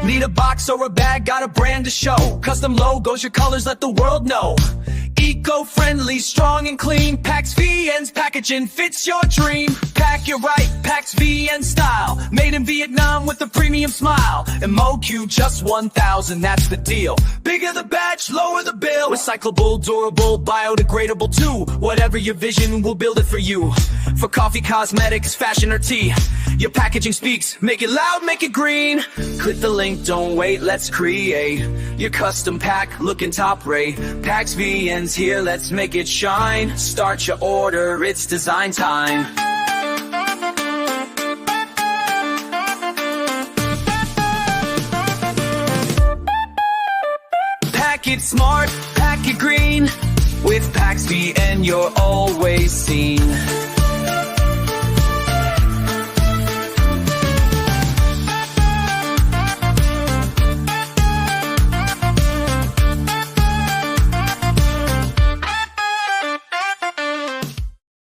Need a box or a bag, got a brand to show. Custom logos, your colors, let the world know. Eco-friendly, strong and clean. PacksVN's packaging fits your dream. Pack it right, PacksVN style. Made in Vietnam with a premium smile. MOQ just 1,000, that's the deal. Bigger the batch, lower the bill. Recyclable, durable, biodegradable too. Whatever your vision, we'll build it for you. For coffee, cosmetics, fashion or tea, your packaging speaks. Make it loud, make it green. Click the link, don't wait, let's create your custom pack, looking top rate. PacksVN's here, let's make it shine. Start your order, it's design time. Pack it smart, pack it green. With PacksVN you're always seen.